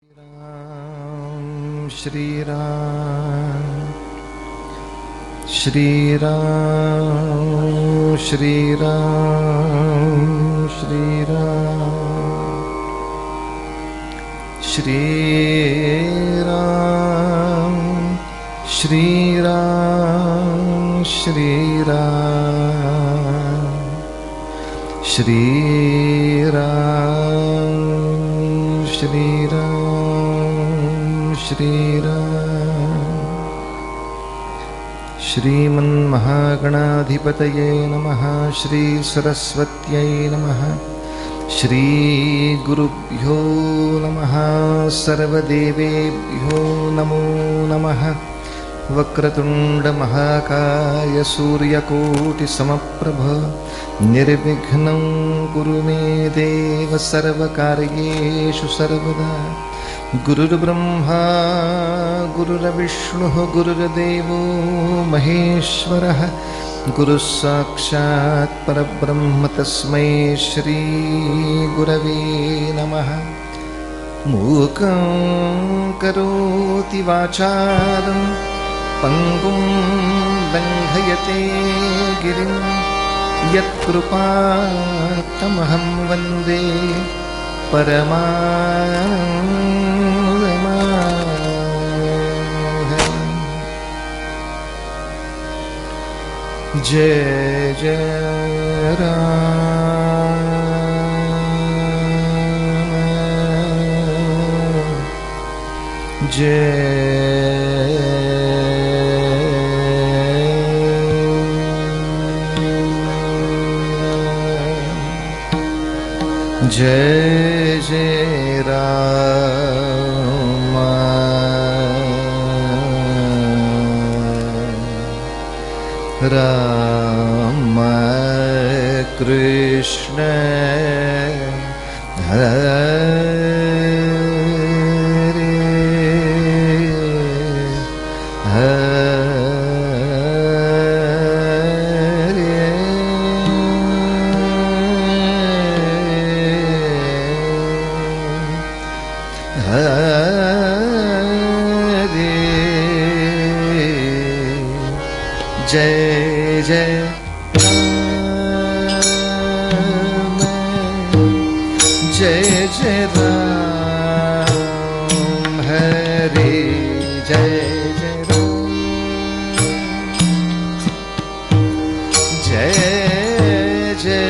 राम श्री राम श्री राम श्री राम श्री राम श्री राम श्री राम श्री राम श्री राम श्री राम श्री राम श्रीमन्महागणाधिपतये नमः। श्री सरस्वत्यै नमः। श्री गुरुभ्यो नमः। सर्वदेवेभ्यो नमो नमः। वक्रतुंड महाकाय सूर्यकोटिसमप्रभ निर्विघ्नं कुरु मे देव सर्वकार्येषु सर्वदा। गुरुर्ब्रह्मा गुरुर्विष्णुः गुरुर्देवो महेश्वरः गुरुः साक्षात् परब्रह्म तस्मै श्री गुरवे नमः। मूकं करोति वाचालं पंगुं लंघयते गिरिं यत्कृपातमहं वन्दे परमानन्दमाधवम्। जय जय राम जय जय जय राम राम कृष्ण हरे हरे हरे। जय जय राम जय जय राम हरे जय जय राम जय जय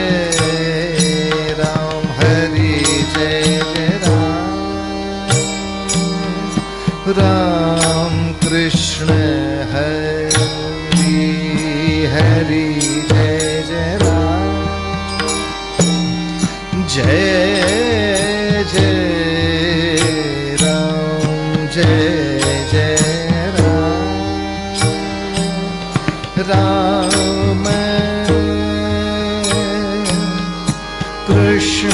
राम हरे जय जय राम कृष्ण हरि हरि जय जय राम जय जय राम जय जय राम कृष्ण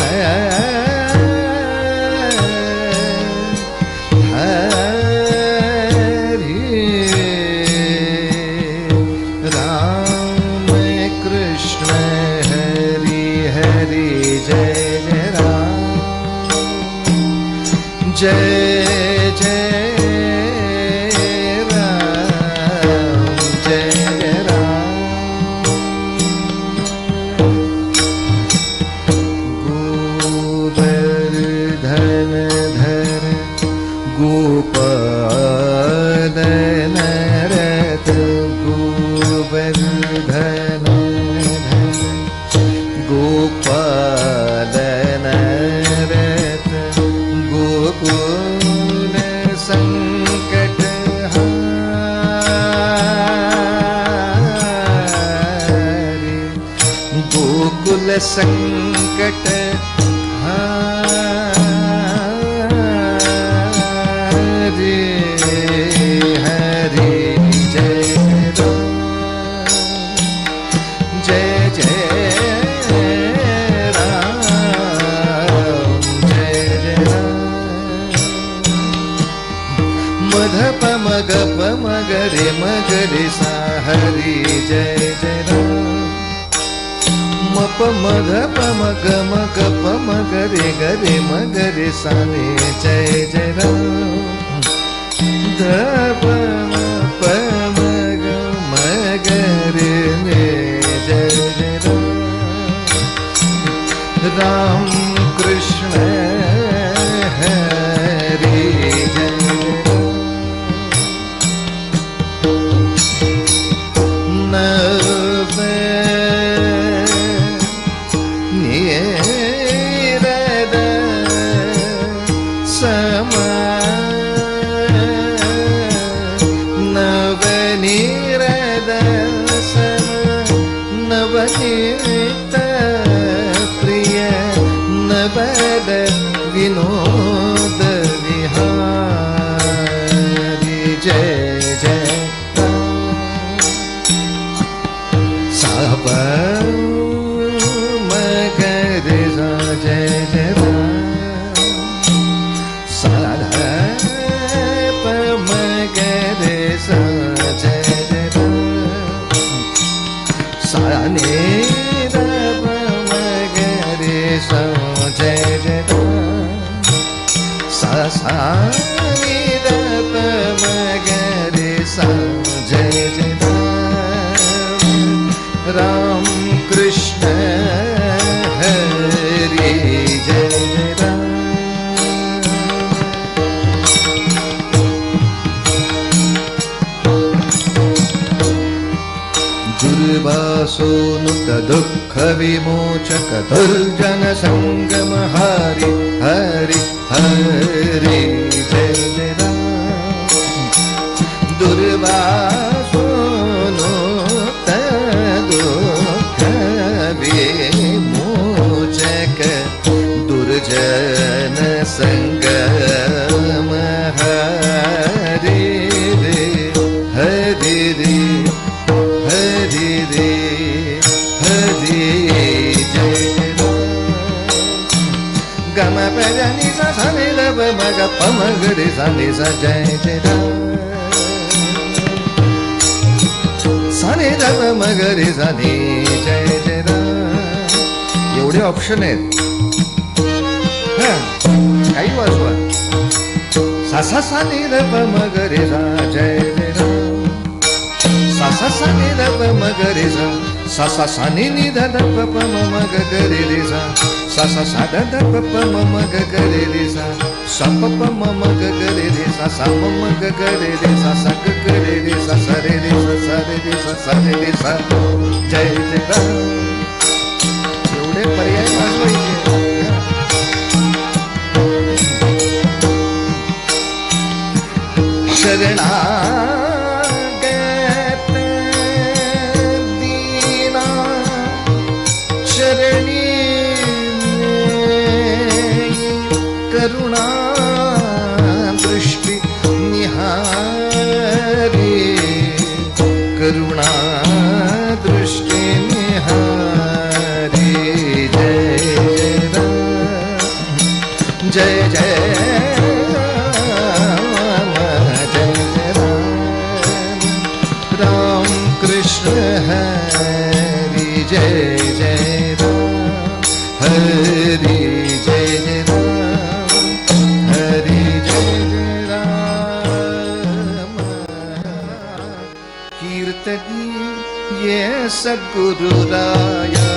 जय जय राम जय जय राम। गोवर्धन धर गोपाल नरत गोवर्धन धर गोपाल नरत गोकुल संकट हारे गोकुल संकट हारे हरे जय राम जय जय मग मगरे मगरे सा हरि जय जय राम। मप मग प मग मग प मग रे ग रे मग रे सा रे जय जय राम ध प म प मग मग रे रे जय जय राम राम कृष्ण हरे जय नव निरद सम नव निरद सम नवनीत प्रिय नवद विनोद विहारी जय जय साप मगर जय जय साध प मगर जय जय साने रब मगर जय जय सा सा नि रब मगर जय जय राम कृष्ण हरे जय जय राम दुर्वासोनुत दुःख विमोचक दुर्जन संगम हरि हरि हरि जय जय राम दुर्वासोनुत दुःख विमोचक दुर्जन संगम हरि रे हरि रे हरि रे हरि जय गम पजनी सा रे लब मग प मग रे सा नि सा जय जय साने रब मग रे सा नि जय जय एवढे ऑप्शन आहेत काही वाजवा सा सा सा नि रब मग रे सा जय जय सा सा सा नि रब मग रे सा सा सा नि नि ध ध प प म मग ग रे रे सा सा सा सा ध ध प प म मग ग रे रे सा सा प प म मग ग रे रे सा सा म मग ग रे रे सा सा ग ग रे रे सा सा रे रे सा सा रे रे सा सा रे रे सा जय जय राम एवढे पर्याय वाजवायचे शरणा करुणा दृष्टि निहारी करुणा दृष्टि निहारी जय जय जय जय राम कृष्ण हरि जय जय हरि जय जय हरि जय राम कीर्तनी ये सद्गुरु राया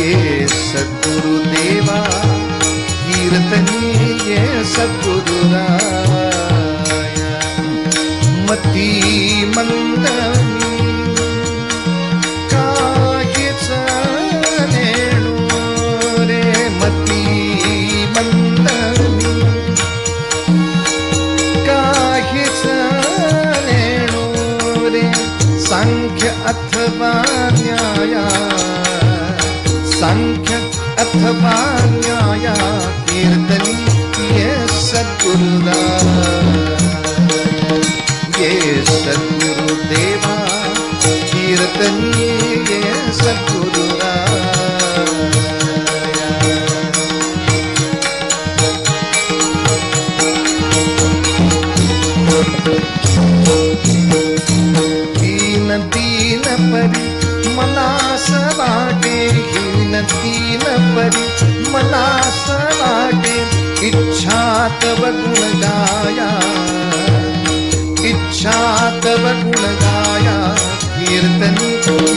ये सद्गुरु देवा कीर्तनी ये सद्गुरु राया मती मंदनी सांख्य अथवा न्याय सांख्य अथवा न्याय कीर्तनी ये सद्गुरु ये सद्गुरु देवा कीर्तनी ये सद्गुरु दीन दीन परी मनास वाटे हीन तीन परी, मनास वाटे इच्छा तव गुण गाया, इच्छा तव गुण गाया, कीर्तनी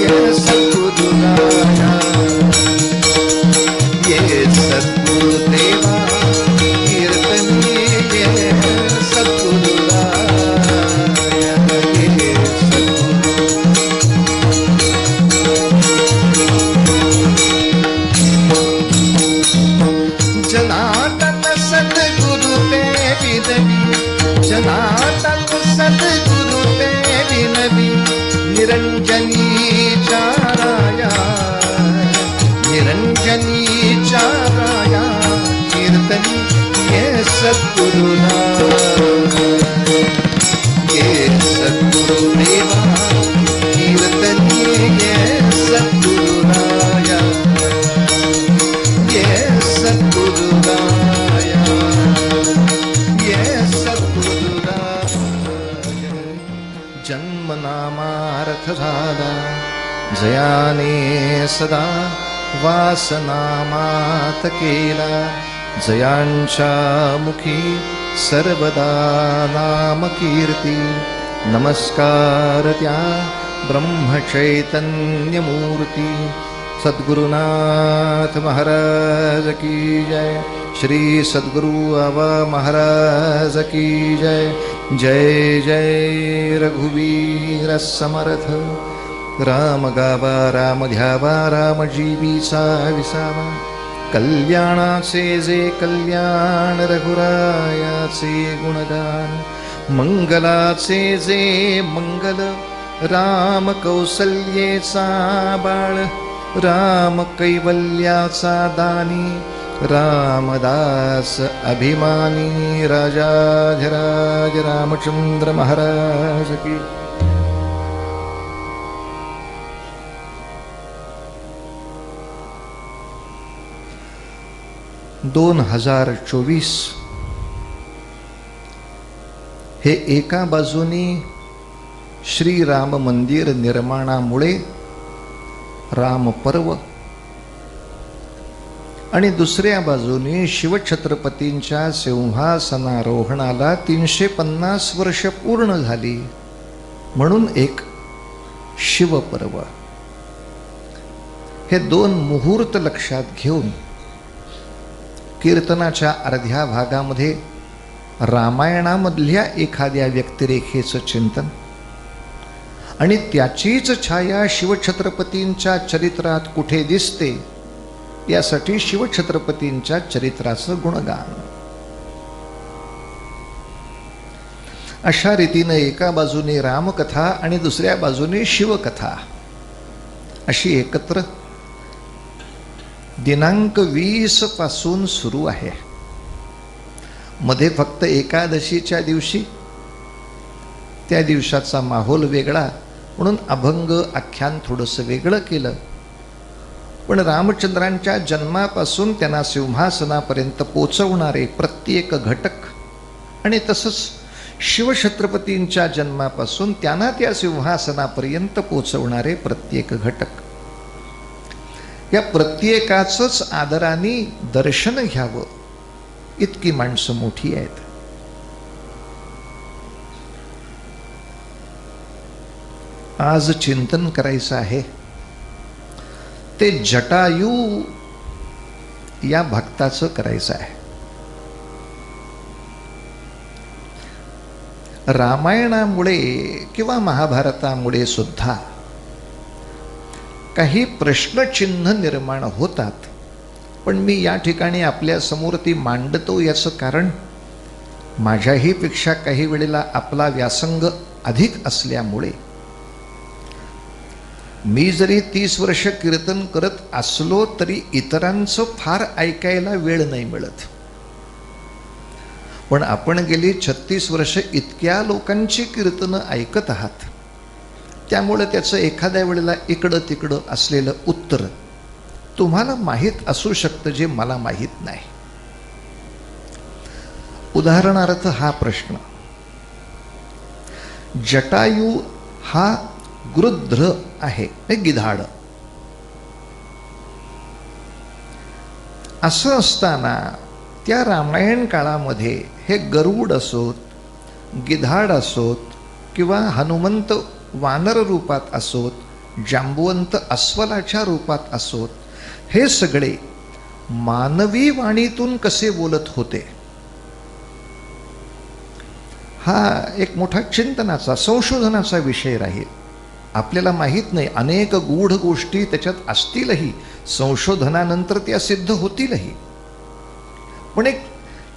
ये सद्गुरु गाया, ये सद्गुरु देवा कीर्तनी ये सद्गुरु गाया, ये जनार्दन सद्गुरु ते विनवी, जनार्दन सद्गुरु ते विनवी, निरंजनी चाराया, निरंजनी चाराया, कीर्तनी ये सद्गुरु ये सद्गुरु देवा कीर्तनी ये सद्गुरु राया, ये सद्गुरु राया, ये सद्गुरु राया. जन्म नामार्थ झाला जयाने सदा, वासनामात केला जयांच्या मुखी, सर्वदा नाम कीर्ती. नमस्कार त्या ब्रह्मचैतन्य मूर्ती, सद्गुरुनाथ महाराज की जय. श्री सद्गुरु बाबा महाराज की जय. जय जय रघुवीर समर्थ. राम गावा राम घ्यावा, राम जीवीचा विसावा. कल्याणाचे जे कल्याण, रघुरायाचे गुणगान. मंगलाचे जे मंगल, राम कौसल्येचा बाळ. राम कैवल्याचा दानी, रामदास अभिमानी. राजाधिराज रामचंद्र महाराज की. 2024 हे एका बाजूनी श्रीराम मंदिर निर्माणामुळे राम पर्व आणि दुसऱ्या बाजूने शिवछत्रपतींच्या सिंहासनारोहणाला 350 वर्ष पूर्ण झाली म्हणून एक शिवपर्व. हे दोन मुहूर्त लक्षात घेऊन कीर्तनाच्या अर्ध्या भागामध्ये रामायणामधल्या एखाद्या व्यक्तिरेखेचं चिंतन आणि त्याचीच छाया शिवछत्रपतींच्या चरित्रात कुठे दिसते यासाठी शिवछत्रपतींच्या चरित्राचं गुणगान. अशा रीतीने एका बाजूने रामकथा आणि दुसऱ्या बाजूने शिवकथा अशी एकत्र दिनांक 20 पासून सुरू आहे. मध्ये फक्त एकादशीच्या दिवशी त्या दिवसाचा माहोल वेगळा म्हणून अभंग आख्यान थोडंसं वेगळं केलं. पण रामचंद्रांच्या जन्मापासून त्यांना सिंहासनापर्यंत पोचवणारे प्रत्येक घटक आणि तसंच शिवछत्रपतींच्या जन्मापासून त्यांना त्या सिंहासनापर्यंत पोचवणारे प्रत्येक घटक, या प्रत्येकाचंच आदराने दर्शन घ्यावं इतकी माणसं मोठी आहेत. आज चिंतन करायचं आहे ते जटायू या भक्ताचं करायचं आहे. रामायणामुळे किंवा महाभारतामुळे सुद्धा काही प्रश्नचिन्ह निर्माण होतात, पण मी या ठिकाणी आपल्या समोर ती मांडतो याचं कारण माझ्याही पेक्षा काही वेळेला आपला व्यासंग अधिक असल्यामुळे मी जरी 30 वर्ष कीर्तन करत असलो तरी इतरांचं फार ऐकायला वेळ नाही मिळत. पण आपण गेली 36 वर्ष इतक्या लोकांची कीर्तनं ऐकत आहात, त्यामुळे त्याचं एखाद्या वेळेला इकडं तिकडं असलेलं उत्तर तुम्हाला माहीत असू शकतं जे मला माहीत नाही. उदाहरणार्थ हा प्रश्न, जटायू हा गृध्र आहे, हे गिधाड. असं असताना त्या रामायण काळामध्ये हे गरुड असोत, गिधाड असोत, किंवा हनुमंत वानर रूपात असोत, जांबुवंत अस्वलाच्या रूपात असोत, हे सगळे मानवी वाणीतून कसे बोलत होते, हा एक मोठा चिंतनाचा, संशोधनाचा विषय राहील. आपल्याला माहीत नाही, अनेक गूढ गोष्टी त्याच्यात असतीलही, संशोधनानंतर त्या सिद्ध होतीलही, पण एक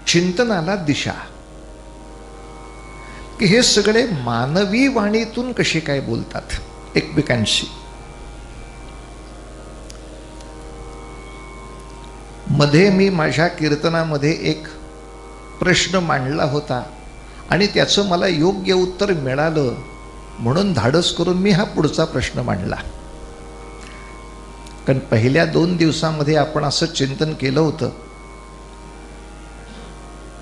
चिंतनाला दिशा की हे सगळे मानवी वाणीतून कसे काय बोलतात एकमेकांशी. मध्ये मी माझ्या कीर्तनामध्ये एक प्रश्न मांडला होता आणि त्याचं मला योग्य उत्तर मिळालं, म्हणून धाडस करून मी हा पुढचा प्रश्न मांडला. कारण पहिल्या 2 दिवसामध्ये आपण असं चिंतन केलं होतं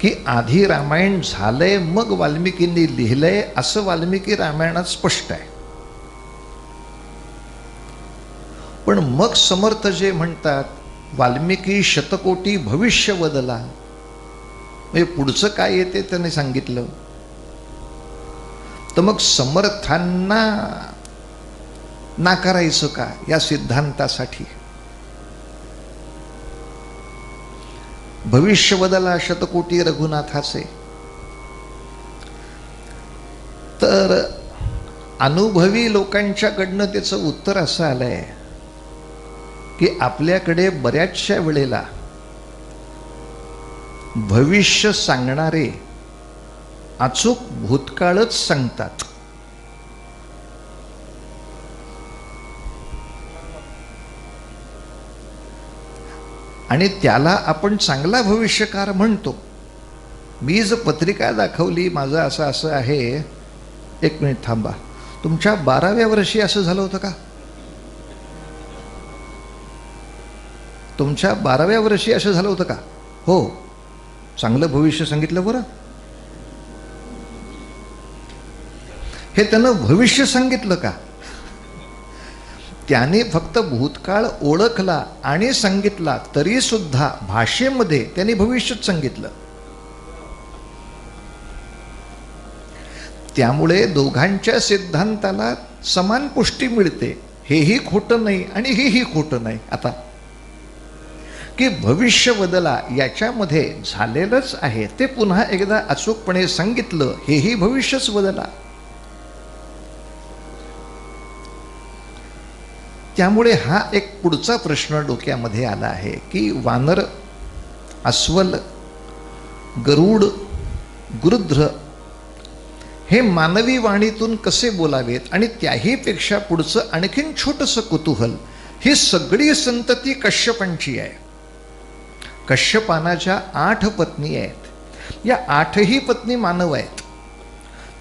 की आधी रामायण झालंय मग वाल्मिकींनी लिहिलंय, असं वाल्मिकी रामायणात स्पष्ट आहे. पण मग समर्थ जे म्हणतात वाल्मिकी शतकोटी भविष्य वदला, म्हणजे पुढचं काय येते त्याने सांगितलं. तर मग समर्थांना नाकारायचं का या सिद्धांतासाठी? भविष्य बदला शतकोटी रघुनाथाचे. तर अनुभवी लोकांच्याकडनं त्याचं उत्तर असं आलंय की आपल्याकडे बऱ्याचशा वेळेला भविष्य सांगणारे अचूक भूतकाळच सांगतात. आणि त्याला आपण चांगला भविष्यकार म्हणतो. मी जर पत्रिका दाखवली माझं असं असं आहे, 1 मिनिट थांबा, तुमच्या 12व्या वर्षी असं झालं होतं का? तुमच्या 12व्या वर्षी असं झालं होतं का? हो, चांगलं भविष्य सांगितलं बरं. हे त्यानं भविष्य सांगितलं का? त्याने फक्त भूतकाळ ओळखला आणि सांगितला, तरी सुद्धा भाषेमध्ये त्याने भविष्यच सांगितलं. त्यामुळे दोघांच्या सिद्धांताला समान पुष्टी मिळते. हेही खोटं नाही आणि हेही खोटं नाही. आता की भविष्य बदला याच्यामध्ये झालेलंच आहे, ते पुन्हा एकदा अचूकपणे सांगितलं, हेही भविष्यच बदला. त्यामुळे हा एक पुढचा प्रश्न डोक्यामध्ये आला आहे की वानर, अस्वल, गरुड, गृध्र हे मानवी वाणीतून कसे बोलावेत. आणि त्याहीपेक्षा पुढचं आणखीन छोटंसं कुतूहल, ही सगळी संतती कश्यपांची आहे. कश्यपानाच्या 8 पत्नी आहेत. या 8ही पत्नी मानव आहेत.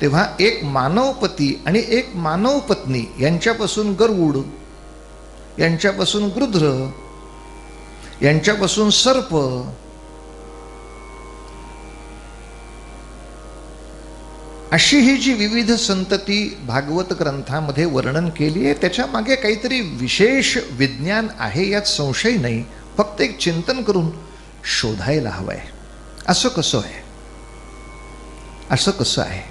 तेव्हा एक मानव पती आणि एक मानव पत्नी यांच्यापासून गरुड, यांच्यापासून गृध्र, यांच्यापासून सर्प, अशी ही जी विविध संतती भागवत ग्रंथामध्ये वर्णन केली आहे, त्याच्या मागे काहीतरी विशेष विज्ञान आहे यात संशय नाही. फक्त एक चिंतन करून शोधायला हवं आहे. असं कसं आहे, असं कसं आहे?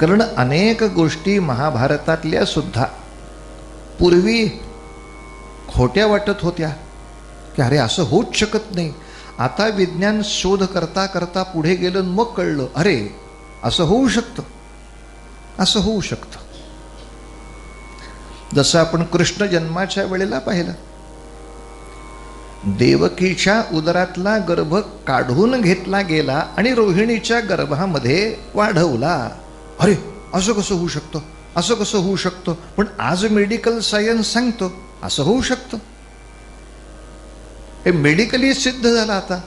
कारण अनेक गोष्टी महाभारतातल्या सुद्धा पूर्वी खोट्या वाटत होत्या की अरे असं होऊच शकत नाही. आता विज्ञान शोध करता करता पुढे गेलं, मग कळलं अरे असं होऊ शकतं, असं होऊ शकतं. जसं आपण कृष्ण जन्माच्या वेळेला पाहिलं, देवकीच्या उदरातला गर्भ काढून घेतला गेला आणि रोहिणीच्या गर्भामध्ये वाढवला. अरे असं कसं होऊ शकतं, असं कसं होऊ शकतं? पण आज मेडिकल सायन्स सांगतो असं होऊ शकतं. हे मेडिकली सिद्ध झालं आता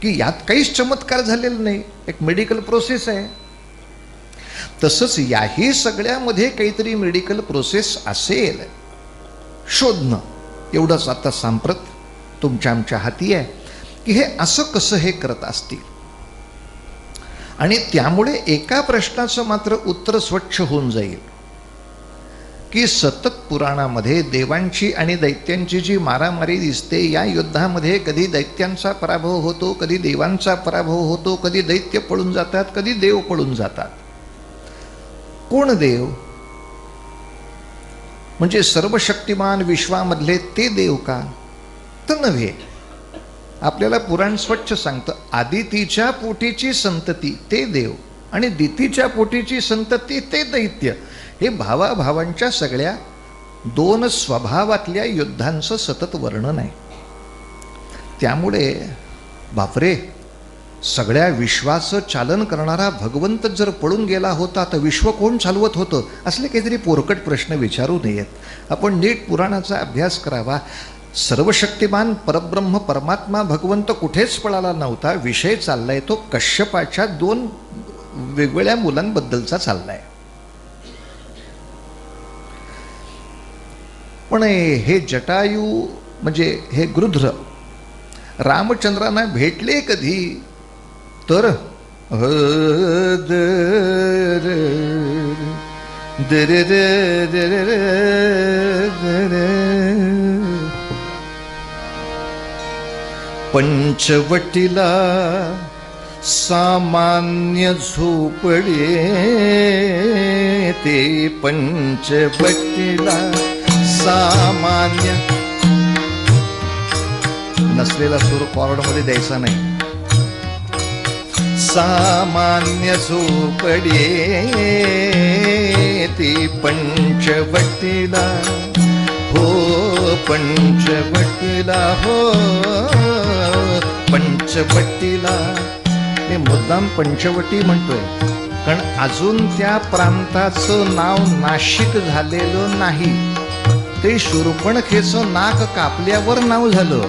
की यात काहीच चमत्कार झालेला नाही, एक मेडिकल प्रोसेस आहे. तसंच याही सगळ्यामध्ये काहीतरी मेडिकल प्रोसेस असेल, शोधणं एवढंच आता सांप्रत तुमच्या आमच्या हाती आहे की हे असं कसं हे करत असतील. आणि त्यामुळे एका प्रश्नाचं मात्र उत्तर स्वच्छ होऊन जाईल की सतत पुराणामध्ये देवांची आणि दैत्यांची जी मारामारी दिसते, या युद्धामध्ये कधी दैत्यांचा पराभव होतो, कधी देवांचा पराभव होतो, कधी दैत्य पळून जातात, कधी देव पळून जातात. कोण देव? म्हणजे सर्वशक्तिमान विश्वामधले ते देव का? तर नव्हे. आपल्याला पुराण स्वच्छ सांगतं, आदितीच्या पोटीची संतती ते देव आणि दितीच्या पोटीची संतती ते दैत्य. हे भावाभावांच्या सगळ्या दोन स्वभावातल्या युद्धांचं सतत वर्णन आहे. त्यामुळे बापरे, सगळ्या विश्वाचं चालन करणारा भगवंत जर पळून गेला होता तर विश्व कोण चालवत होतं? असले काहीतरी पोरकट प्रश्न विचारू नयेत. आपण नीट पुराणाचा अभ्यास करावा. सर्वशक्तिमान परब्रह्म परमात्मा भगवंत कुठेच पळाला नव्हता. विषय चाललाय तो कश्यपाच्या 2 वेगवेगळ्या मुलांबद्दलचा चाललाय. पण हे जटायू म्हणजे हे गृध्र रामचंद्रांना भेटले कधी? तर पंचवटीला सामान्य झोपडे, ते पंचवटीला सामान्य. नसलेला सूर कॉर्डमध्ये द्यायचा नाही. सामान्य झोपडे ती पंचवटीला, हो पंचवटीला, हो पंचवटीला. हे मुद्दाम पंचवटी म्हणतोय कारण अजून त्या प्रांताचं नाव नाशिक झालेलं नाही. ते शूर्पणखेचं नाक कापल्यावर नाव झालं.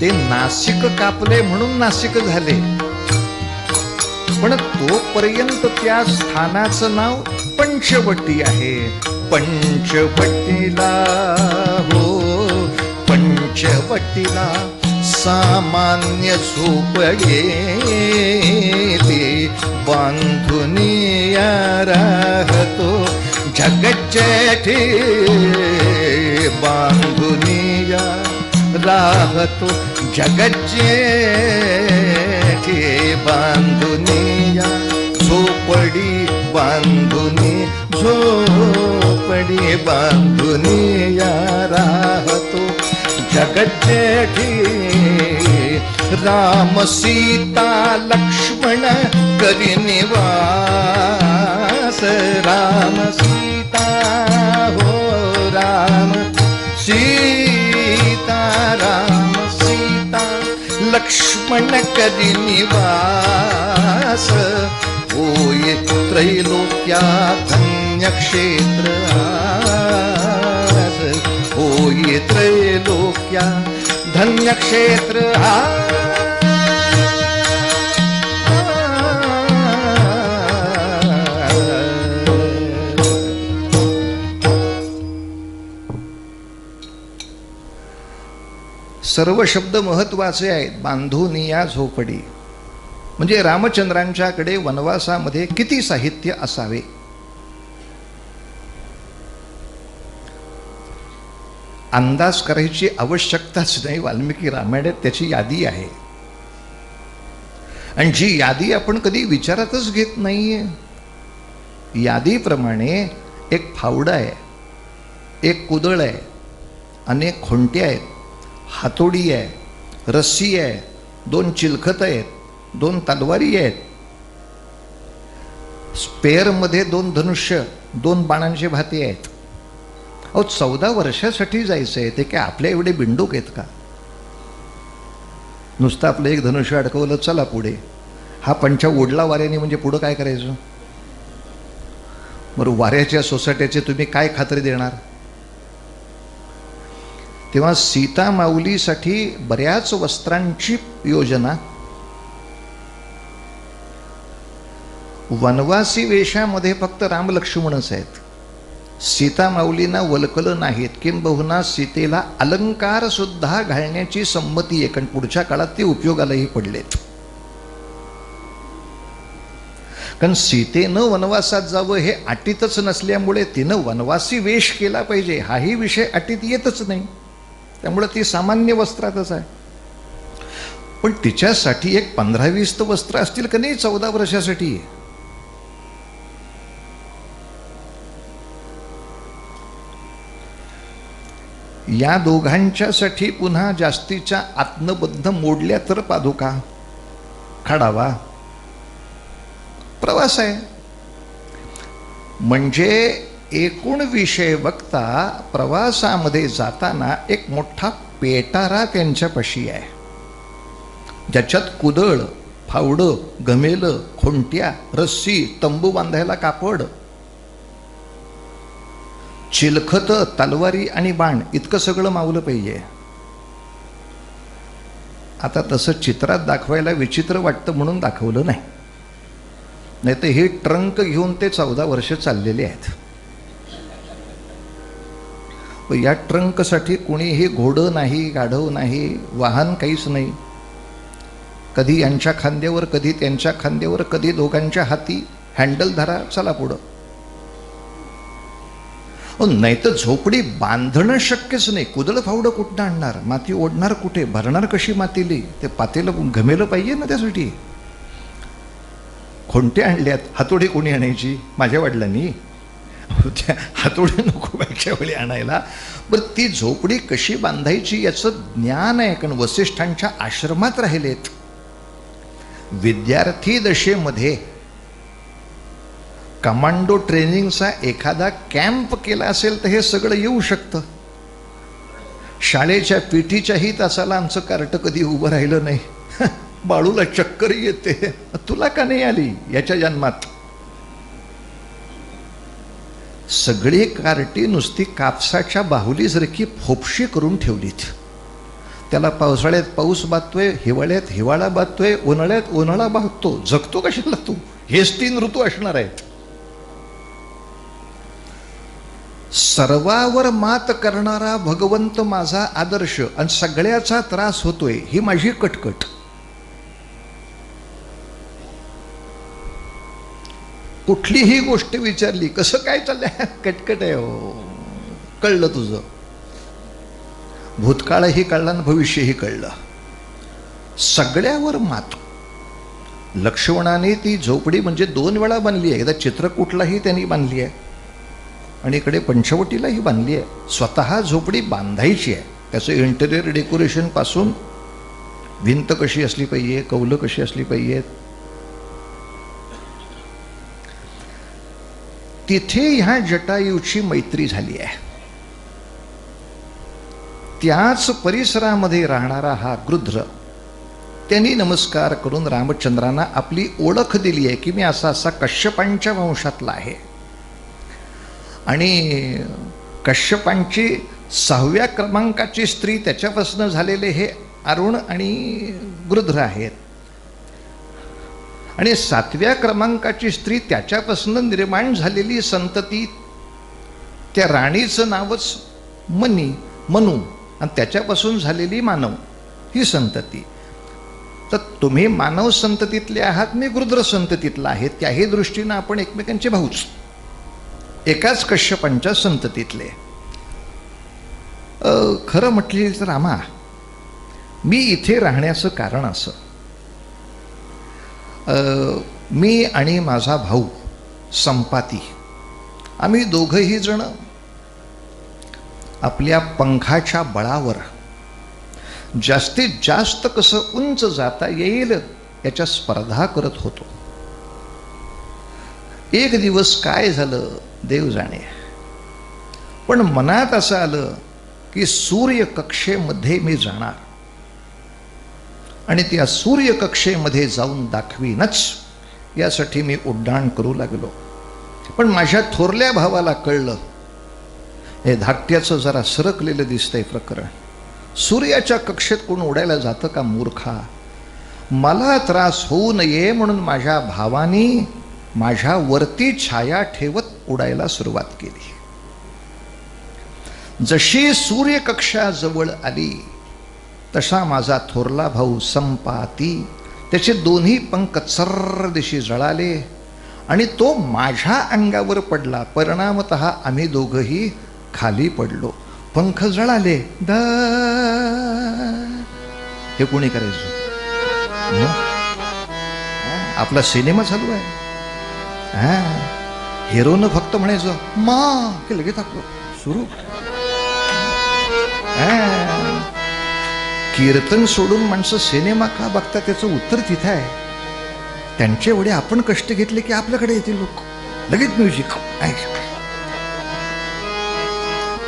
ते नाशिक कापले म्हणून नाशिक झाले. पण तोपर्यंत त्या स्थानाचं नाव पंचवटी आहे. पंचवटीला, हो पंचवटीला सामान्य झोपडे, ते बांधुनी राहतो जगज्जेठी, बांधुनी राहतो जगज्जेठी, बांधुनिया झोपडी, बांधुनी झोपडी, बांधुनिया राहतो जगज्जेठी. राम सीता लक्ष्मण करी निवास, राम सीता, हो राम सीता, राम सीता लक्ष्मण करी निवास. होय त्रैलोक्या धन्य क्षेत्र आज, होय त्रैलोक्या धन्य क्षेत्र सर्व शब्द महत्वाचे आहेत. बांधुनिया झोपडी म्हणजे रामचंद्रांच्याकडे वनवासामध्ये किती साहित्य असावे. अंदाज करायची आवश्यकताच नाही. वाल्मिकी रामायणात त्याची यादी आहे आणि जी यादी आपण कधी विचारातच घेत नाहीये. यादीप्रमाणे एक फावडा आहे, एक कुदळ आहे, अनेक खोंट्या आहेत, हातोडी आहे, रस्सी आहे, 2 चिलखत आहेत, 2 तलवारी आहेत, स्पेअरमध्ये 2 धनुष्य, 2 बाणांचे भाते आहेत. अहो 14 वर्षासाठी जायचं आहे. ते काय आपल्या एवढे बिंडूक आहेत का? नुसतं आपलं एक धनुष्य अडकवलं चला पुढे. हा पंचा ओढला वाऱ्याने म्हणजे पुढं काय करायचं? बरं वाऱ्याच्या सोसायटीचे तुम्ही काय खात्री देणार? तेव्हा सीता माऊलीसाठी बऱ्याच वस्त्रांची योजना. वनवासी वेशामध्ये फक्त राम लक्ष्मणच आहेत. सीता माऊलींना वलकलं नाहीत. किंबहुना सीतेला अलंकार सुद्धा घालण्याची संमती आहे कारण पुढच्या काळात ते उपयोगालाही पडलेत. कारण सीतेनं वनवासात जावं हे अटीतच नसल्यामुळे तिनं वनवासी वेश केला पाहिजे हाही विषय अटीत येतच नाही. त्यामुळे ती सामान्य वस्त्रातच आहे. पण तिच्यासाठी एक 15-20 वस्त्र असतील का नाही 14 वर्षासाठी. या दोघांच्यासाठी पुन्हा जास्तीच्या आत्मबद्ध मोडल्या तर पादुका काढावा. प्रवास आहे म्हणजे एकूण विषय बघता प्रवासामध्ये जाताना एक मोठा पेटारा त्यांच्यापाशी आहे, ज्याच्यात कुदळ, फावडं, गमेलं, खोंट्या, रस्सी, तंबू बांधायला कापड, चिलखत, तलवारी आणि बाण इतकं सगळं मावलं पाहिजे. आता तसं चित्रात दाखवायला विचित्र वाटतं म्हणून दाखवलं नाही, नाही तर हे ट्रंक घेऊन ते 14 वर्ष चाललेले आहेत. या ट्रंकसाठी कोणीही घोडं नाही, गाढव नाही, वाहन काहीच नाही. कधी यांच्या खांद्यावर, कधी त्यांच्या खांद्यावर, कधी दोघांच्या हाती हँडल धरा, चला पुढं. नाही तर झोपडी बांधणं शक्यच नाही. कुदळ फावडं कुठं आणणार, माती ओढणार कुठे, भरणार कशी मातीली, ते पातेलं घमेलं पाहिजे ना त्यासाठी. खोंटे आणल्यात, हातोडी कोणी आणायची, माझ्या वडिलांनी. त्या हातोडी नको मागच्या वेळी आणायला. बरं ती झोपडी कशी बांधायची याचं ज्ञान आहे, कारण वसिष्ठांच्या आश्रमात राहिलेत. विद्यार्थी दशेमध्ये कमांडो ट्रेनिंगचा एखादा कॅम्प केला असेल तर हे सगळं येऊ शकतं. शाळेच्या पीटीच्याही तासाला आमचं कार्ट कधी उभं राहिलं नाही. बाळूला चक्कर येते, तुला का नाही आली याच्या जन्मात. सगळी कार्टी नुसती कापसाच्या बाहुलीसारखी फोपशी करून ठेवलीत. त्याला पावसाळ्यात पाऊस बाधतोय, हिवाळ्यात हिवाळा बाधतोय, उन्हाळ्यात उन्हाळा बाधतो. जगतो कशाला तू? हेच 3 ऋतू असणार आहेत. सर्वावर मात करणारा भगवंत माझा आदर्श आणि सगळ्याचा त्रास होतोय ही माझी कटकट. कुठलीही गोष्ट विचारली, कसं काय चाललंय, कटकट आहे हो. कळलं तुझं. भूतकाळही कळला आणि भविष्यही कळलं. सगळ्यावर मात. लक्ष्मणाने ती झोपडी म्हणजे 2 वेळा बांधली आहे. एकदा चित्रकूटलाही त्यांनी बांधली आहे आणि इकडे पंचवटीलाही बांधली आहे. स्वतः झोपडी बांधायची आहे. त्याचं इंटेरियर डेकोरेशन पासून भिंत कशी असली पाहिजे, कौलं कशी असली पाहिजेत. तिथे ह्या जटायूची मैत्री झाली आहे. त्याच परिसरामध्ये राहणारा हा गृध्र, त्यांनी नमस्कार करून रामचंद्रांना आपली ओळख दिली आहे की मी असा असा कश्यपांच्या वंशातला आहे. आणि कश्यपांची 6व्या क्रमांकाची स्त्री त्याच्यापासून झालेले हे अरुण आणि गृध्र आहेत. आणि 7व्या क्रमांकाची स्त्री त्याच्यापासून निर्माण झालेली संतती, त्या राणीचं नावच मनू आणि त्याच्यापासून झालेली मानव ही संतती. तर तुम्ही मानव संततीतले आहात, मी गृध्र संततीतला आहे. त्याही दृष्टीनं आपण एकमेकांचे भाऊच, एकाच कश्यपांच्या संततीतले. खरं म्हटले तर रामा, मी इथे राहण्याचं कारण असं, मी आणि माझा भाऊ संपाती, आम्ही दोघंही जण आपल्या पंखाच्या बळावर जास्तीत जास्त कसं उंच जाता येईल याच्या स्पर्धा करत होतो. एक दिवस काय झालं देव जाणे, पण मनात असं आलं की सूर्यकक्षेमध्ये मी जाणार आणि त्या सूर्यकक्षेमध्ये जाऊन दाखवीनच, यासाठी मी उड्डाण करू लागलो. पण माझ्या थोरल्या भावाला कळलं, हे धाकट्याचं जरा सरकलेलं दिसतंय प्रकरण. सूर्याच्या कक्षेत कोण उडायला जातं का मूर्खा? मला त्रास होऊ नये म्हणून माझ्या भावानी माझ्या वरती छाया ठेवत उडायला सुरुवात केली. जशी सूर्यकक्षा जवळ आली तसा माझा थोरला भाऊ संपाती, त्याचे दोन्ही पंख सर्र दिशी जळाले आणि तो माझ्या अंगावर पडला. परिणामतः आम्ही दोघंही खाली पडलो. पंख जळाले. द हे कोणी करायचं? आपला सिनेमा चालू आहे. हिरोनं फक्त म्हणायचं मा की लगेच आपलं सुरू. कीर्तन सोडून माणसं सिनेमा का बघतात त्याचं उत्तर तिथं आहे. त्यांच्या एवढे आपण कष्ट घेतले की आपल्याकडे येतील लोक. लगेच म्युझिक.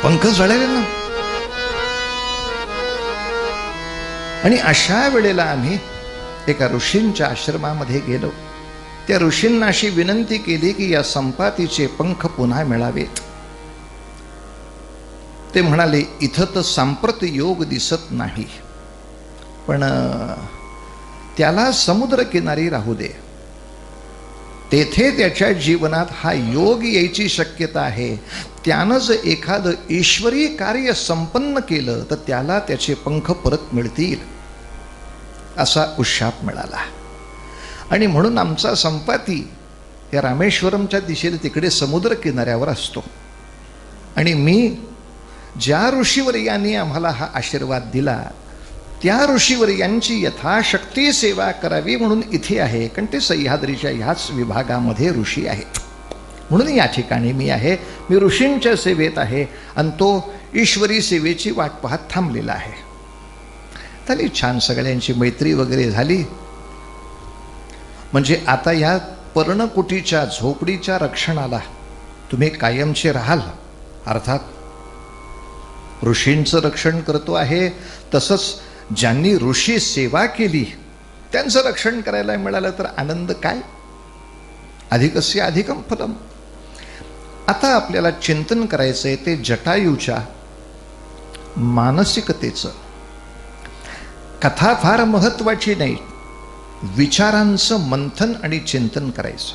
पंख जळाले ना. आणि अशा वेळेला आम्ही एका ऋषींच्या आश्रमामध्ये गेलो. त्या ऋषींना अशी विनंती केली की या संपातीचे पंख पुन्हा मिळावेत. ते म्हणाले इथं तर सांप्रत योग दिसत नाही, पण त्याला समुद्रकिनारी राहू दे. तेथे त्याच्या जीवनात हा योग यायची शक्यता आहे. त्यानं जर एखादं ईश्वरी कार्य संपन्न केलं तर त्याला त्याचे पंख परत मिळतील, असा उशाप मिळाला. आणि म्हणून आमचा संपाती या रामेश्वरमच्या दिशेने तिकडे समुद्र किनाऱ्यावर असतो. आणि मी ज्या ऋषीवर्यांनी आम्हाला हा आशीर्वाद दिला त्या ऋषीवर्यांची यथाशक्ती सेवा करावी म्हणून इथे आहे. कारण ते सह्याद्रीच्या ह्याच विभागामध्ये ऋषी आहेत. म्हणून या ठिकाणी मी आहे. मी ऋषींच्या सेवेत आहे आणि तो ईश्वरी सेवेची वाट पाहत थांबलेला आहे. झाली छान सगळ्यांची मैत्री वगैरे झाली. म्हणजे आता या पर्णकुटीच्या झोपडीच्या रक्षणाला तुम्ही कायमचे राहाल. अर्थात ऋषींचं रक्षण करतो आहे, तसंच ज्यांनी ऋषी सेवा केली त्यांचं रक्षण करायला मिळालं तर आनंद काय. अधिकस्य अधिकम फलम. आता आपल्याला चिंतन करायचं आहे ते जटायूच्या मानसिकतेचं. कथा फार महत्त्वाची नाही, विचारांचं मंथन आणि चिंतन करायचं.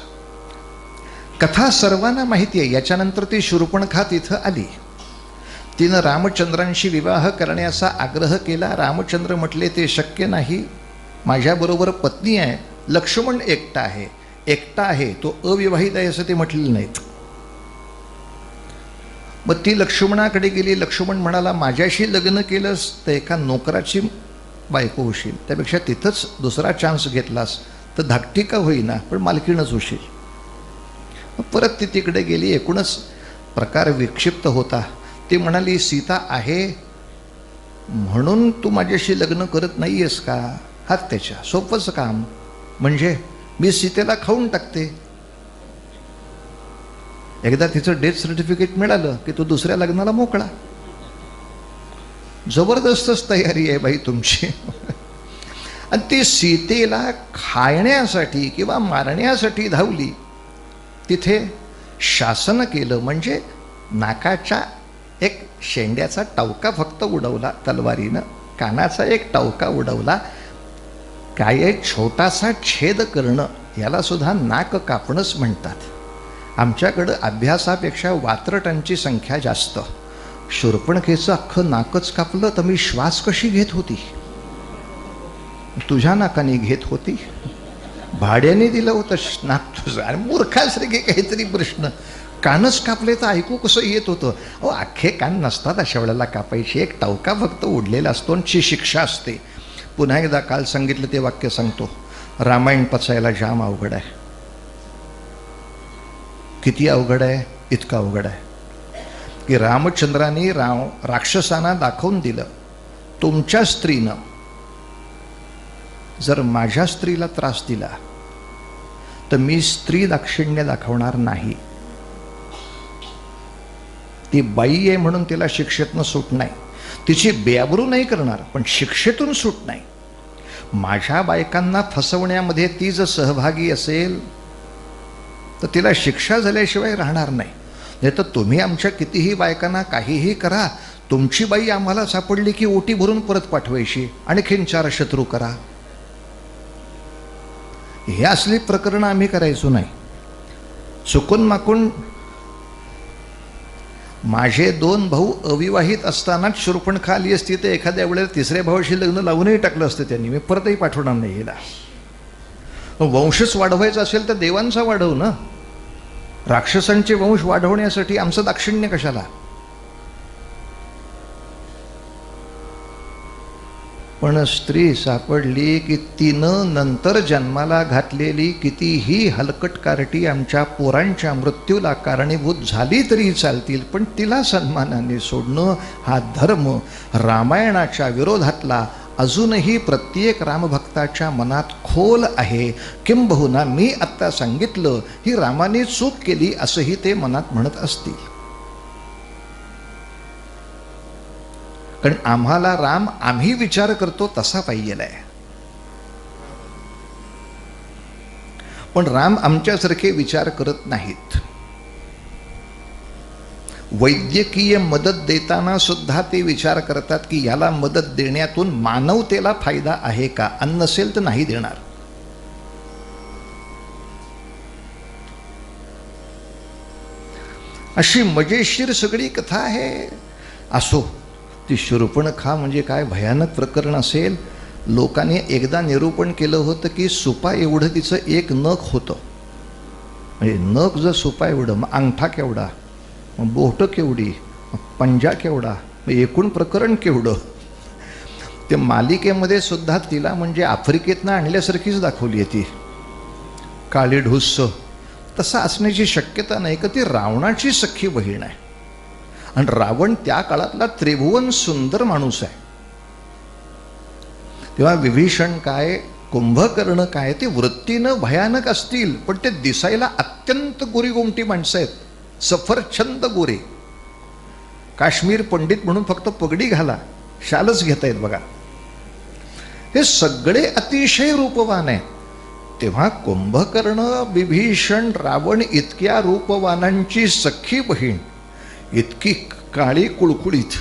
कथा सर्वांना माहिती आहे. याच्यानंतर ती शूर्पणखा तिथं आली. तिनं रामचंद्रांशी विवाह करण्याचा आग्रह केला. रामचंद्र म्हटले ते शक्य नाही, माझ्याबरोबर पत्नी आहे. लक्ष्मण एकटा आहे. एकटा आहे तो अविवाहित आहे असं ते म्हटलेलं नाहीत. मग ती लक्ष्मणाकडे गेली. लक्ष्मण म्हणाला माझ्याशी लग्न केलंस तर एका नोकराची बायको होशील, त्यापेक्षा तिथंच दुसरा चान्स घेतलास तर धाकटी का होईना पण मालकीणच होशील. परत ती तिकडे गेली. एकूणच प्रकार विक्षिप्त होता. ती म्हणाली सीता आहे म्हणून तू माझ्याशी लग्न करत नाही आहेस का. हात त्याच्या सोपंच काम, म्हणजे मी सीतेला खाऊन टाकते. एकदा तिचं डेथ सर्टिफिकेट मिळालं की तो दुसऱ्या लग्नाला मोकळा. जबरदस्तच तयारी आहे बाई तुमची. आणि ती सीतेला खाण्यासाठी किंवा मारण्यासाठी धावली. तिथे शासन केलं, म्हणजे नाकाच्या एक शेंड्याचा टावका फक्त उडवला तलवारीनं, कानाचा एक टावका उडवला. काय छोटासा छेद करणं याला सुद्धा नाक कापणंच म्हणतात. आमच्याकडं अभ्यासापेक्षा वात्रटांची संख्या जास्त. शूर्पणखेचं अख्खं नाकच कापलं तर मी श्वास कशी घेत होती. तुझ्या नाकाने घेत होती. भाड्याने दिलं होतं नाक तुझं. आणि मूर्खासारखे काहीतरी प्रश्न. कानच कापले तर ऐकू कसं येत होतं. अहो अख्खे कान नसतात अशा वेळेला कापायची. एक टावका फक्त उडलेला असतो आणि शिक्षा असते. पुन्हा एकदा काल सांगितलं ते वाक्य सांगतो. रामायण पचायला जाम अवघड आहे. किती अवघड आहे. इतकं अवघड आहे की रामचंद्रांनी राक्षसांना दाखवून दिलं तुमच्या स्त्रीनं जर माझ्या स्त्रीला त्रास दिला तर मी स्त्री दाक्षिण्य दाखवणार नाही. ती बाई आहे म्हणून तिला शिक्षेतनं सूट नाही. तिची बेआबरू नाही करणार पण शिक्षेतून सूट नाही. माझ्या बायकांना फसवण्यामध्ये ती जर सहभागी असेल तर तिला शिक्षा झाल्याशिवाय राहणार नाही. नाही तर तुम्ही आमच्या कितीही बायकांना काहीही करा, तुमची बाई आम्हाला सापडली की ओटी भरून परत पाठवायची, आणखीन 4 शत्रू करा. हे असली प्रकरणं आम्ही करायचो नाही. चुकून माकून माझे 2 भाऊ अविवाहित असतानाच शूर्पणखा आली असती तर एखाद्या वेळेला 3ऱ्या भावाशी लग्न लावूनही टाकलं असतं त्यांनी. मी परतही पाठवणार नाही हिला. वंशच वाढवायचा असेल तर देवांचा वाढव ना. राक्षसांचे वंश वाढवण्यासाठी आमचं दाक्षिण्य कशाला? पण स्त्री सापडली की तिनं नंतर जन्माला घातलेली कितीही हलकटकारटी आमच्या पोरांच्या मृत्यूला कारणीभूत झाली तरी चालतील, पण तिला सन्मानाने सोडणं हा धर्म रामायणाच्या विरोधातला अजूनही प्रत्येक रामभक्ताच्या मनात खोल आहे. किंबहुना मी आत्ता सांगितलं ही रामाने चूक केली असंही ते मनात म्हणत असतील. कारण आम्हाला राम आम्ही विचार करतो तसा पाहिजेलाय, पण राम आमच्यासारखे विचार करत नाहीत. वैद्यकीय मदत देताना सुद्धा ते विचार करतात की याला मदत देण्यातून मानवतेला फायदा आहे का, अन्न नसेल तर नाही देणार. अशी मजेशीर सगळी कथा आहे. असो, ती शूर्पणखा म्हणजे काय भयानक प्रकरण असेल. लोकांनी एकदा निरूपण केलं होतं की सुपा एवढं तिचं एक नख होतं. म्हणजे नख जर सुपा एवढं, मग अंगठा केवढा, मग बोटं केवढी, मग पंजा केवढा, मग एकूण प्रकरण केवढं. ते मालिकेमध्ये सुद्धा तिला म्हणजे आफ्रिकेतनं आणल्यासारखीच दाखवली आहे ती, काळी ढुस्स. तसं असण्याची शक्यता नाही का ती रावणाची सख्खी बहीण आहे. आणि रावण त्या काळातला त्रिभुवन सुंदर माणूस आहे. तेव्हा विभीषण काय, कुंभकर्ण काय, ते वृत्तीनं भयानक असतील पण ते दिसायला अत्यंत गोरीगोमटी माणसं आहेत. सफरचंद गोरे. काश्मीर पंडित म्हणून फक्त पगडी घाला, शालच घेतायत बघा. हे सगळे अतिशय रूपवान आहेत. तेव्हा कुंभकर्ण, विभीषण, रावण इतक्या रूपवानांची सख्खी बहीण इतकी काळी कुळकुळीत.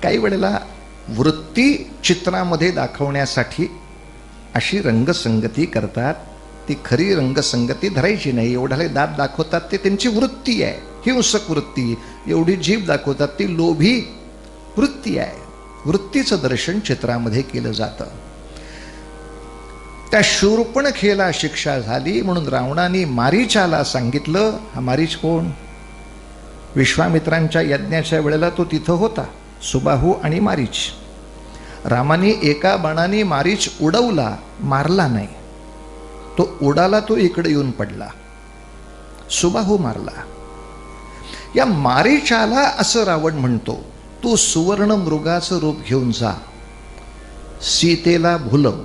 काही वेळेला वृत्ती चित्रामध्ये दाखवण्यासाठी अशी रंगसंगती करतात. ती खरी रंगसंगती धरायची नाही. एवढ्याला दात दाखवतात ते त्यांची वृत्ती आहे, हिंसक वृत्ती. एवढी जीभ दाखवतात ती लोभी वृत्ती आहे. वृत्तीचं दर्शन चित्रामध्ये केलं जातं. त्या शूर्पणखेला शिक्षा झाली म्हणून रावणाने मारीचाला सांगितलं. हा मारीच कोण? विश्वामित्रांच्या यज्ञाच्या वेळेला तो तिथं होता, सुबाहू आणि मारीच. रामाने एका बाणाने मारीच उडवला, मारला नाही. तो उडाला, तो इकडे येऊन पडला. सुबाहू मारला. या मारीचाला असं रावण म्हणतो, तू सुवर्ण मृगाचं रूप घेऊन जा, सीतेला भुलव.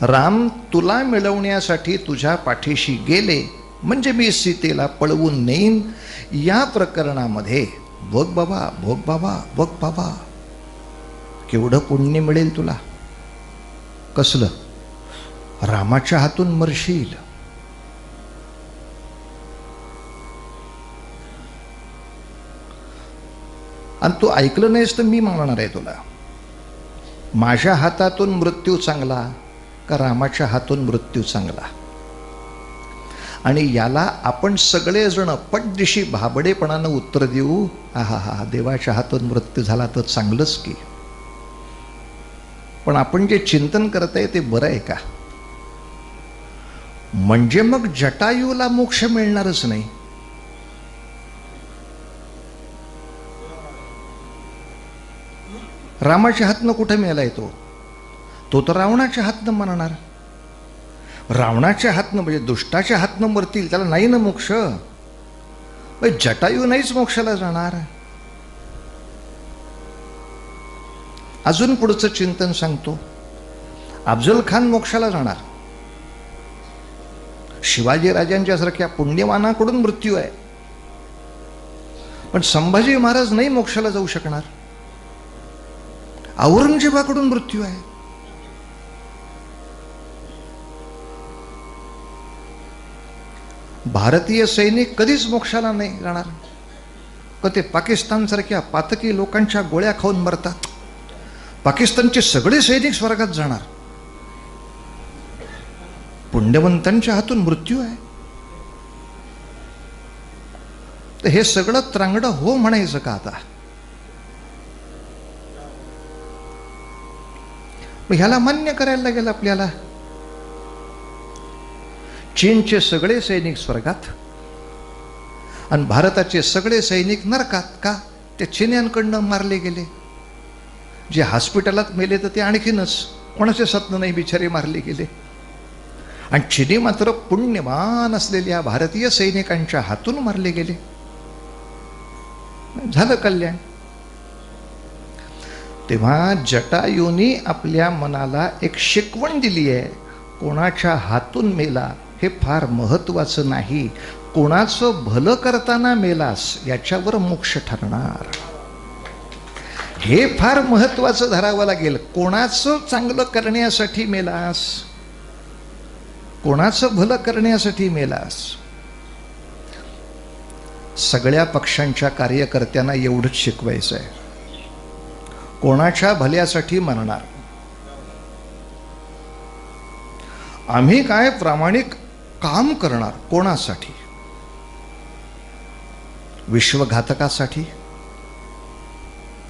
राम तुला मिळवण्यासाठी तुझ्या पाठीशी गेले म्हणजे मी सीतेला पळवून नेईन. या प्रकरणामध्ये बघ बाबा, बघ बाबा, बघ बाबा, केवढं पुण्य मिळेल तुला. कसलं? रामाच्या हातून मरशील. आणि तू ऐकलं नाहीस तर मी मारणार आहे तुला. माझ्या हातातून मृत्यू चांगला का रामाच्या हातून मृत्यू चांगला? आणि याला आपण सगळेजण पटदिशी भाबडेपणानं उत्तर देऊ, आहा हा, देवाच्या हातून मृत्यू झाला तर चांगलंच की. पण आपण जे चिंतन करताय ते बरं आहे का? म्हणजे मग जटायूला मोक्ष मिळणारच नाही. रामाच्या हातनं कुठे मिळालाय तो? तो तर रावणाच्या हातनं म्हणणार. रावणाच्या हातनं म्हणजे दुष्टाच्या हातनं मरतील, त्याला नाही ना मोक्ष. जटायू नाहीच मोक्षाला जाणार. अजून पुढचं चिंतन सांगतो. अफजल खान मोक्षाला जाणार, शिवाजी राजांच्या सारख्या पुण्यवानाकडून मृत्यू आहे. पण संभाजी महाराज नाही मोक्षाला जाऊ शकणार. औरंगजेबाकडून मृत्यू आहे. भारतीय सैनिक कधीच मोक्षाला नाही जाणार. का ते पाकिस्तानसारख्या पातकी लोकांच्या गोळ्या खाऊन मरतात. पाकिस्तानचे सगळे सैनिक स्वर्गात जाणार. पुण्यवंतांच्या हातून मृत्यू आहे. तर हे सगळं त्रांगडं हो म्हणायचं का आता? मग ह्याला मान्य करायला लागेल आपल्याला. चीनचे सगळे सैनिक स्वर्गात, आणि भारताचे सगळे सैनिक नरकात. का? ते चिन्यांकडनं मारले गेले. जे हॉस्पिटलात मेले तर ते आणखीनच, कोणाचे सत्न नाही, बिचारे मारले गेले. आणि चिनी मात्र पुण्यवान असलेल्या भारतीय सैनिकांच्या हातून मारले गेले. झालं कल्याण. तेव्हा जटायूंनी आपल्या मनाला एक शिकवण दिली आहे, कोणाच्या हातून मेला हे फार महत्वाचं नाही, कोणाचं भलं करताना मेलास याच्यावर मोक्ष ठरणार, हे फार महत्वाचं धरावं लागेल. कोणाचं चांगलं करण्यासाठी मेलास, कोणाचं भलं करण्यासाठी मेलास. सगळ्या पक्षांच्या कार्यकर्त्यांना एवढंच शिकवायचं आहे, कोणाच्या भल्यासाठी मरणार. आम्ही काय प्रामाणिक काम करणार, कोणासाठी? विश्वघातकासाठी?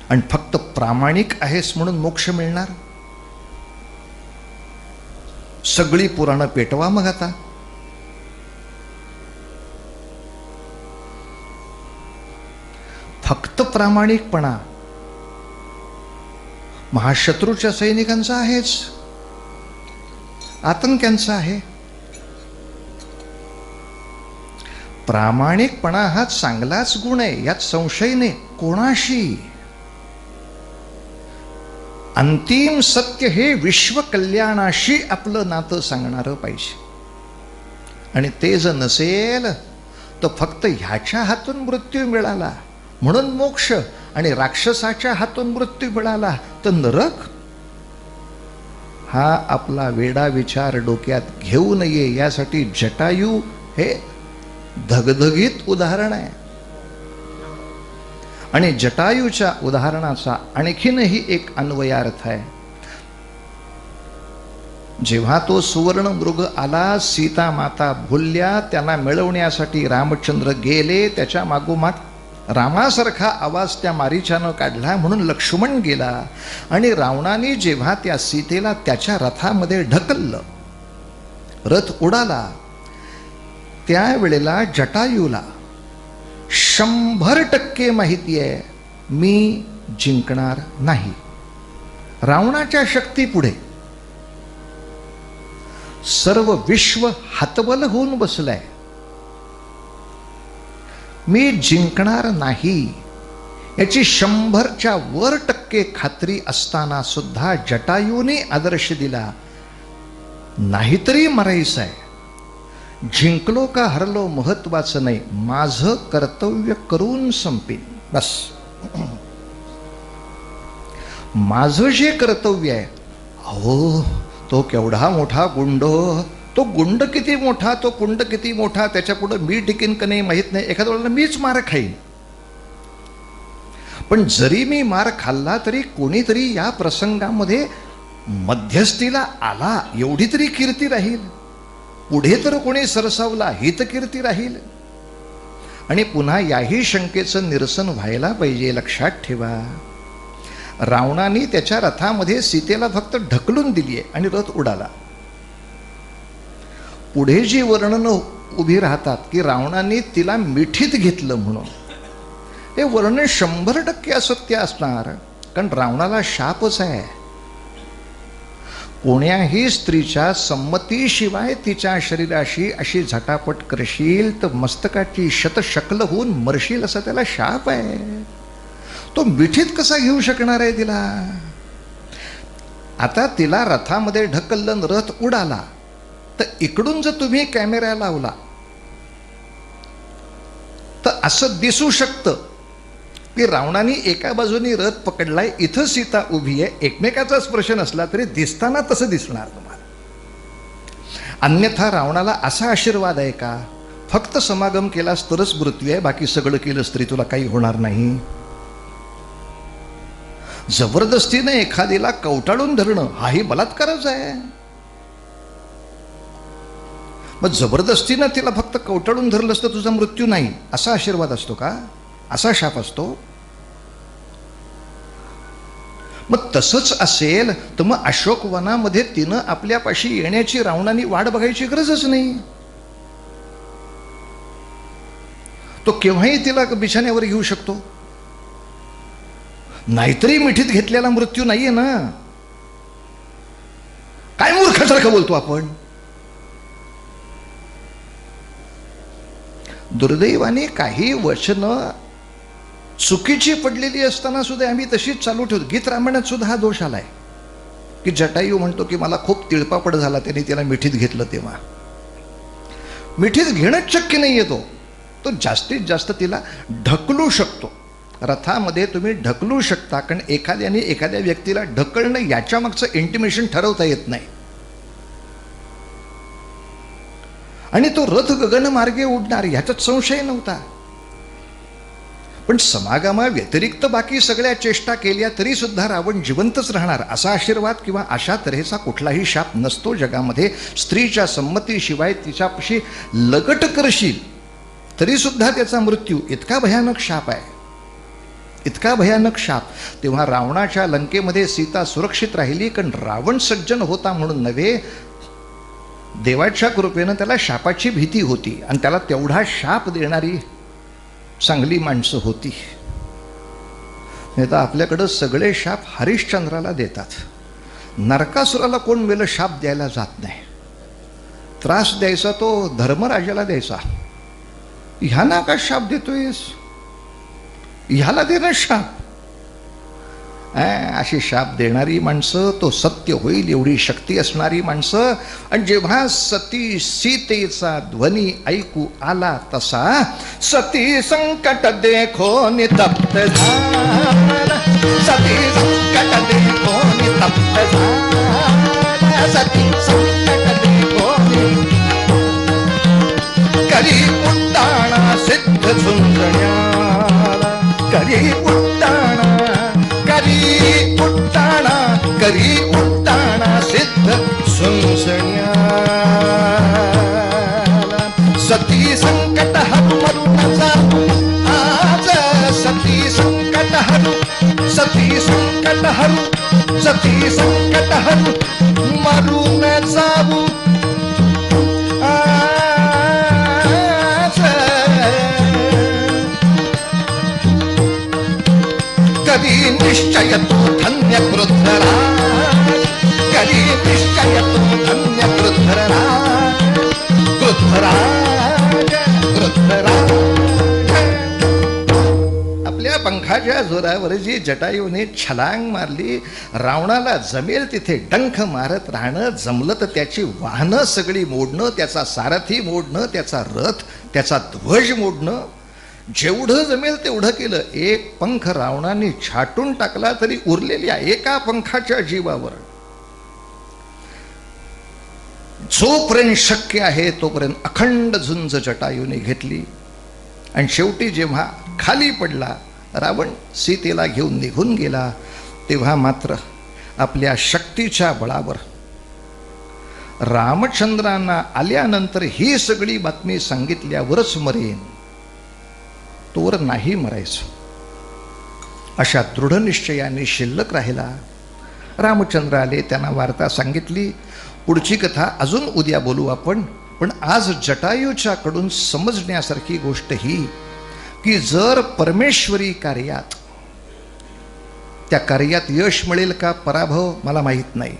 आणि फक्त प्रामाणिक आहेस म्हणून मोक्ष मिळणार? सगळी पुराणं पेटवा मग आता. फक्त प्रामाणिकपणा महाशत्रूच्या सैनिकांचा आहेच, आतंक्यांचा आहे. प्रामाणिकपणा हा चांगलाच गुण आहे, यात संशय नाही. कोणाशी? अंतिम सत्य हे विश्व कल्याणाशी आपलं नातं सांगणारं पाहिजे. आणि ते जर नसेल तर फक्त ह्याच्या हातून मृत्यू मिळाला म्हणून मोक्ष, आणि राक्षसाच्या हातून मृत्यू मिळाला तर नरक, हा आपला वेडा विचार डोक्यात घेऊ नये. यासाठी जटायू हे धगधगीत उदाहरण आहे. आणि जटायूच्या उदाहरणाचा आणखीनही एक अन्वयार्थ आहे. जेव्हा तो सुवर्ण मृग आला, सीता माता भुलल्या, त्यांना मिळवण्यासाठी रामचंद्र गेले, त्याच्या मागोमाग रामासारखा आवाज त्या मारीच्यानं काढला म्हणून लक्ष्मण गेला. आणि रावणाने जेव्हा त्या सीतेला त्याच्या रथामध्ये ढकललं, रथ उडाला, त्यावेळेला जटायूला 100% माहिती आहे मी जिंकणार नाही. रावणाच्या शक्तीपुढे सर्व विश्व हतबल होऊन बसलंय. मी जिंकणार नाही याची 100% खात्री असताना सुद्धा जटायूने आदर्श दिला, नाहीतरी मरायचं आहे, जिंकलो का हरलो महत्वाचं नाही, माझं कर्तव्य करून संपेन बस. माझं जे कर्तव्य आहे, अहो तो केवढा मोठा गुंड, तो गुंड किती मोठा, तो कुंड किती मोठा, त्याच्या पुढे मी टिकेन का नाही माहीत नाही. एखाद्या वेळेला मीच मार खाईन, पण जरी मी मार खाल्ला तरी कोणीतरी या प्रसंगामध्ये मध्यस्थीला आला, एवढी तरी कीर्ती राहील. पुढे तर कोणी सरसावला, ही तर कीर्ती राहील. आणि पुन्हा याही शंकेचं निरसन व्हायला पाहिजे. लक्षात ठेवा, रावणाने त्याच्या रथामध्ये सीतेला फक्त ढकलून दिली आहे आणि रथ उडाला. पुढे जी वर्णनं उभी राहतात की रावणाने तिला मिठीत घेतलं म्हणून, हे वर्णन 100% असत्य असणार. कारण रावणाला शापच आहे, कोण्याही स्त्रीच्या संमतीशिवाय तिच्या शरीराशी अशी झटापट करशील तर मस्तकाची शतशकल होऊन मरशील, असा त्याला शाप आहे. तो मिठीत कसा घेऊ शकणार आहे तिला? आता तिला रथामध्ये ढकललं, रथ उडाला, तर इकडून जर तुम्ही कॅमेरा लावला तर असं दिसू शकतं की रावणाने एका बाजूनी रथ पकडलाय, इथं सीता उभी आहे, एकमेकाचा स्पर्श नसला तरी दिसताना तसं दिसणार तुम्हाला. अन्यथा रावणाला असा आशीर्वाद आहे का, फक्त समागम केलास तरच मृत्यू आहे, बाकी सगळं केलंस तरी तुला काही होणार नाही? जबरदस्तीने एखादीला कवटाळून धरणं हाही बलात्कारच आहे. मग जबरदस्तीनं तिला फक्त कवटाळून धरलंस तर तुझा मृत्यू नाही, असा आशीर्वाद असतो का? असा शाप असतो? मग तसंच असेल तर मग अशोकवनामध्ये तिनं आपल्यापाशी येण्याची रावणाने वाट बघायची गरजच नाही. तो तो केव्हाही तिला बिछाण्यावर घेऊ शकतो. नाहीतरी मिठीत घेतलेला मृत्यू नाहीये ना. काय मूर्खासारखं बोलतो आपण. दुर्दैवाने काही वचनं चुकीची पडलेली असताना सुद्धा आम्ही तशीच चालू ठेवतो. गीत रामायणात सुद्धा हा दोष आलाय की जटायू म्हणतो की मला खूप तिळपापड झाला, त्याने तिला मिठीत घेतलं तेव्हा. मिठीत घेणंच शक्य नाही येतो. तो जास्तीत जास्त तिला ढकलू शकतो. रथामध्ये तुम्ही ढकलू शकता, कारण एखाद्याने एखाद्या व्यक्तीला ढकलणं याच्या मागचं इंटिमेशन ठरवता येत नाही. आणि तो रथ गगनमार्गे उडणार ह्याच्यात संशय नव्हता. पण समागमा व्यतिरिक्त बाकी सगळ्या चेष्टा केल्या तरी सुद्धा रावण जिवंतच राहणार असा आशीर्वाद किंवा अशा तऱ्हेचा कुठलाही शाप नसतो जगामध्ये. स्त्रीच्या संमतीशिवाय तिच्यापाशी लगट करशील तरी सुद्धा त्याचा मृत्यू इतका भयानक शाप आहे, इतका भयानक शाप. तेव्हा रावणाच्या लंकेमध्ये सीता सुरक्षित राहिली, कारण रावण सज्जन होता म्हणून नव्हे, देवाच्या कृपेनं त्याला शापाची भीती होती आणि त्याला तेवढा शाप देणारी चांगली माणसं होती. नाही तर आपल्याकडं सगळे शाप हरिश्चंद्राला देतात. नरकासुराला कोण वेळेला शाप द्यायला जात नाही. त्रास द्यायचा तो धर्मराजाला द्यायचा. ह्याना का शाप देतोयस, ह्याला दे ना शाप. अशी शाप देणारी माणसं, तो सत्य होईल एवढी शक्ती असणारी माणसं. आणि जेव्हा सती सीतेचा ध्वनी ऐकू आला तसा सती संकट देखो नितप्त झाला, सती संकट देखो नितप्त झाला, सती संकट देखो करी उड्डाणा सिद्ध झुंजण्याला, करी उड्डाणा, करी उड्डाणा, करी उड्डाणा सिद्ध झुंजण्याला. सती संकट हरु मरून जाऊ आज, सती संकट हरु, सती संकट हरु, सती संकट हरु मरून जाऊ कधी निश्चय तू धन्य क्रुद्धराज, कधी निश्चय तू धन्य क्रुद्धराज, क्रुद्धराज, क्रुद्धराज. आपल्या पंखाच्या जोरावर जी जटायूने छलांग मारली, रावणाला जमेल तिथे डंख मारत राहणं, जमलं तर त्याची वाहनं सगळी मोडणं, त्याचा सारथी मोडणं, त्याचा रथ, त्याचा ध्वज मोडणं, जेवढं जमेल तेवढं केलं. एक पंख रावणाने छाटून टाकला तरी उरलेल्या एका पंखाच्या जीवावर जोपर्यंत शक्य आहे तोपर्यंत अखंड झुंज जटायूने घेतली. आणि शेवटी जेव्हा खाली पडला रावण, सीतेला घेऊन निघून गेला, तेव्हा मात्र आपल्या शक्तीच्या बळावर रामचंद्रांना आल्यानंतर ही सगळी बातमी सांगितल्यावरच मरेन, तोवर नाही मरायचं अशा दृढ निश्चयाने शिल्लक राहिला. रामचंद्र आले, त्यांना वार्ता सांगितली. पुढची कथा अजून उद्या बोलू आपण. पण आज जटायूच्याकडून समजण्यासारखी गोष्ट ही की जर परमेश्वरी कार्यात, त्या कार्यात यश मिळेल का पराभव मला माहीत नाही,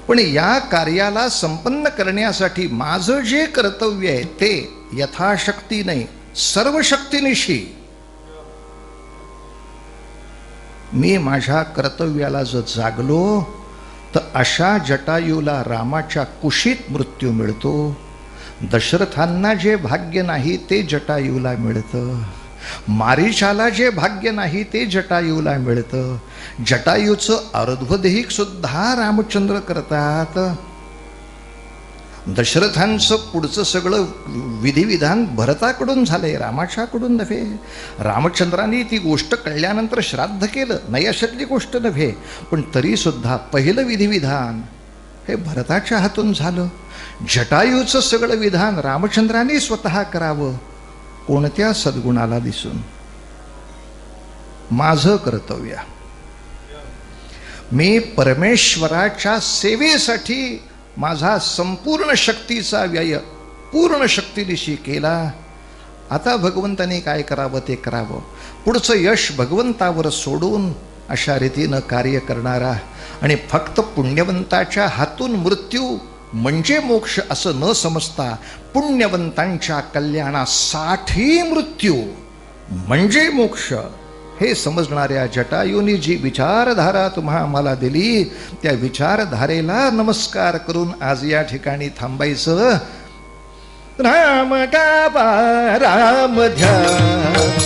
पण या कार्याला संपन्न करण्यासाठी माझं जे कर्तव्य आहे ते यथाशक्ती नाही, सर्व शक्तीनिशी मी माझ्या कर्तव्याला जर जागलो तर अशा जटायूला रामाच्या कुशीत मृत्यू मिळतो. दशरथांना जे भाग्य नाही ते जटायूला मिळतं. मारीचाला जे भाग्य नाही ते जटायूला मिळतं. जटायूचं अर्धदेहिक सुद्धा रामचंद्र करतात. दशरथांचं पुढचं सगळं विधिविधान भरताकडून झालंय, रामाच्याकडून नव्हे. रामचंद्रांनी ती गोष्ट कळल्यानंतर श्राद्ध केलं, नाही अशातली गोष्ट नव्हे, पण तरीसुद्धा पहिलं विधिविधान हे भरताच्या हातून झालं. जटायूचं सगळं विधान रामचंद्रांनी स्वतः करावं, कोणत्या सद्गुणाला दिसून. माझं कर्तव्य, मी परमेश्वराच्या सेवेसाठी माझा संपूर्ण शक्तीचा व्यय पूर्ण शक्तीनिशी केला आता भगवंताने काय करावं ते करावं, पुढचं यश भगवंतावर सोडून अशा रीतीनं कार्य करणारा आणि फक्त पुण्यवंताच्या हातून मृत्यू म्हणजे मोक्ष असं न समजता पुण्यवंतांच्या कल्याणासाठी मृत्यू म्हणजे मोक्ष हे समजणाऱ्या जटायूंनी जी विचारधारा आम्हाला दिली, त्या विचारधारेला नमस्कार करून आज या ठिकाणी थांबायचं. राम गावा राम ध्या